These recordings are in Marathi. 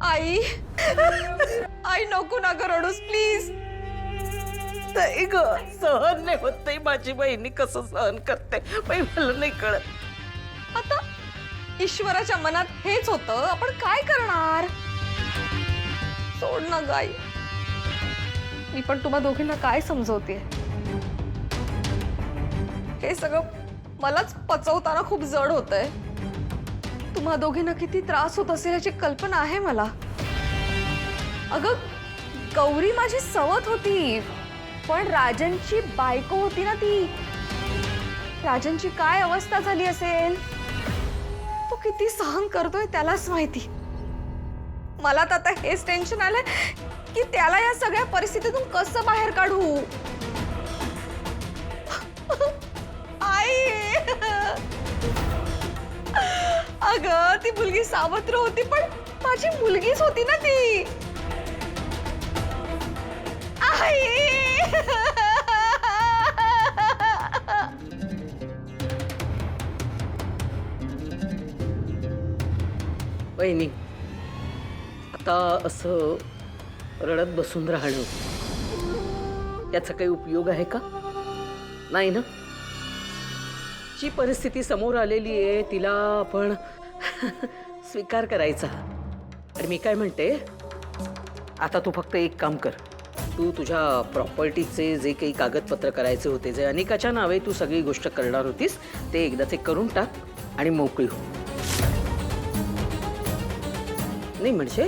आई आई नको ना ग रडूस प्लीज. नाही ग, सहन नाही होत नाही. माझी बहिणी कसं सहन करते बाई मला नाही कळत. आता ईश्वराच्या मनात हेच होतं, आपण काय करणार. सोड ना ग आई. मी पण तुम्हा दोघींना काय समजवते. हे सगळं मलाच पचवताना खूप जड होतंय. तुम्हा दोघींना किती त्रास होत असेल याची कल्पना आहे मला. अगं गौरी माझी सवत होती, पण राजनची बायको होती ना ती. राजनची काय अवस्था झाली असेल, तो किती सहन करतोय त्यालाच माहिती. मला तर आता हेच टेन्शन आलंय की त्याला या सगळ्या परिस्थितीतून कसं बाहेर काढू. आई अगं ती मुलगी सावत्र होती, पण माझी मुलगीच होती ना ती. आई बहिणी, आता असं रडत बसून राहणं याचा काही उपयोग आहे का? नाही ना. जी परिस्थिती समोर आलेली आहे तिला आपण स्वीकार करायचा. आणि मी काय म्हणते, आता तू फक्त एक काम कर. तू तुझ्या प्रॉपर्टीचे जे काही कागदपत्र करायचे होते, जे अनिकाच्या नावे तू सगळी गोष्ट करणार होतीस, ते एकदाच करून टाक आणि मोकळी हो. नाही म्हणजे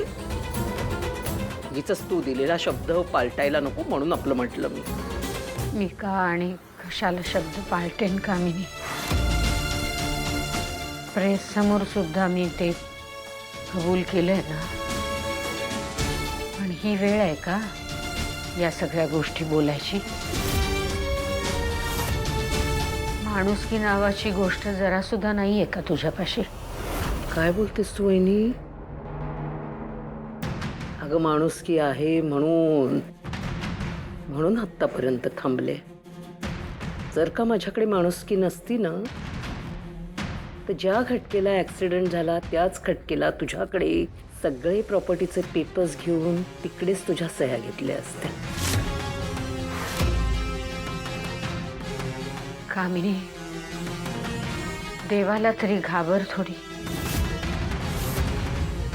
हिचंच तू दिलेला शब्द पालटायला नको म्हणून आपलं म्हटलं मी. मी का आणि कशाला शब्द पाळटेन कामिनी. प्रेस समोर सुद्धा मी ते कबूल केलंय ना. पण ही वेळ आहे का या सगळ्या गोष्टी बोलायची. माणुसकी नावाची गोष्ट जरा सुद्धा नाहीये का तुझ्यापाशी. काय बोलतेस तू वहिनी. अगं माणुसकी आहे म्हणून म्हणून आत्तापर्यंत थांबले. जर का माझ्याकडे माणुसकी नसती ना, तर ज्या खटकेला ऍक्सिडेंट झाला त्याच खटकेला तुझ्याकडे सगळे प्रॉपर्टीचे पेपर्स घेऊन तिकडेच तुझ्या सह्या घेतल्या असत्या. कामिनी, देवाला तरी घाबर थोडी.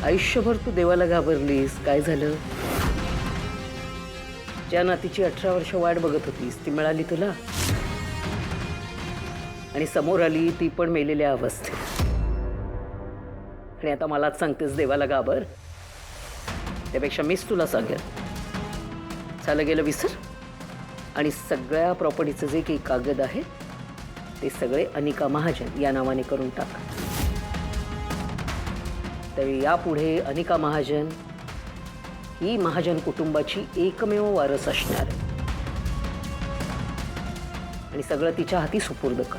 आयुष्यभर तू देवाला घाबरलीस. काय झालं. ज्या नातीची 18 वर्ष वाट बघत होतीस ती मिळाली तुला, आणि समोर आली ती पण मेलेल्या अवस्थेत. आणि आता मलाच सांगतेस देवाला घाबर. त्यापेक्षा मीच तुला सांगेन, झालं गेलं विसर. आणि सगळ्या प्रॉपर्टीचे जे काही कागद आहेत ते सगळे अनिका महाजन या नावाने करून टाक. त्यावेळी यापुढे अनिका महाजन ही महाजन कुटुंबाची एकमेव वारस असणार आहे. आणि सगळं तिच्या हाती सुपूर्द कर.